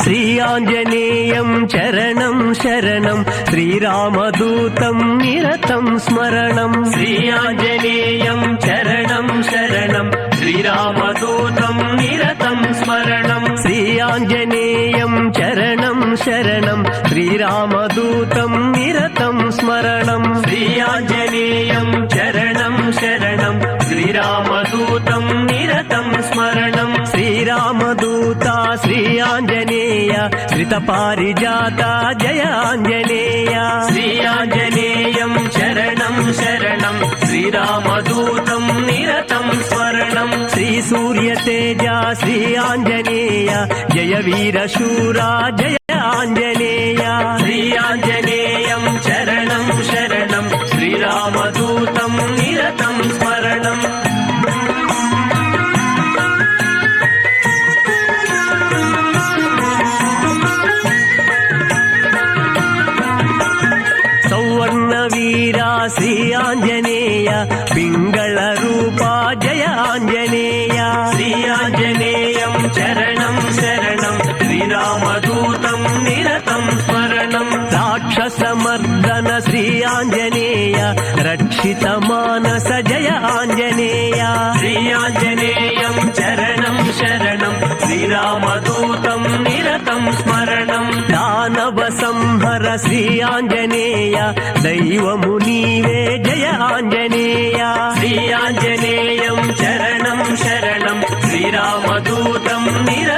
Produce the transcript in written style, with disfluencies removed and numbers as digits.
శ్రీ ఆంజనేయం చరణం శరణం శ్రీరామదూతం నిరతం స్మరణం. శ్రీ ఆంజనేయం చరణం శరణం శ్రీరామదూతం నిరతం స్మరణం. శ్రీ ఆంజనేయం చరణం శరణం శ్రీరామదూతం నిరతం స్మరణం. శ్రీ ఆంజనేయం చరణం శరణం శ్రీరామదూతం నిరతం స్మరణం. శ్రీరామదూత శ్రీ ఆంజనేయ శ్రిత పారిజాత జయ ఆంజనేయ. శ్రీ ఆంజనేయం చరణం శరణం శ్రీరామదూతం నిరతం స్మరణం. శ్రీ సూర్య తేజ శ్రీ ఆంజనేయ జయ వీర శూరా జయ ఆంజనేయ. శ్రీ ఆంజనేయం చరణం శరణం శ్రీరామదూతం నిరతం స్మరణం. సౌవర్ణ వీరా శ్రీ ఆంజనేయ పింగళ రూపా జయ ఆంజనేయ. శ్రీ ఆంజనేయం చరణం శరణం శ్రీరామదూతం నిరతం స్మరణం. రాక్షసమర్దన శ్రీ ఆంజనేయ రక్షిత మానస జయ ఆంజనేయ. శ్రీ ఆంజనేయం చరణం శరణం శ్రీరామదూతం నిరతం స్మరణం. దానవ సంహర శ్రీ ఆంజనేయ దైవము నీవే జయ ఆంజనేయ. శ్రీ ఆంజనేయం చరణం శరణం శ్రీరామదూతం నిరతం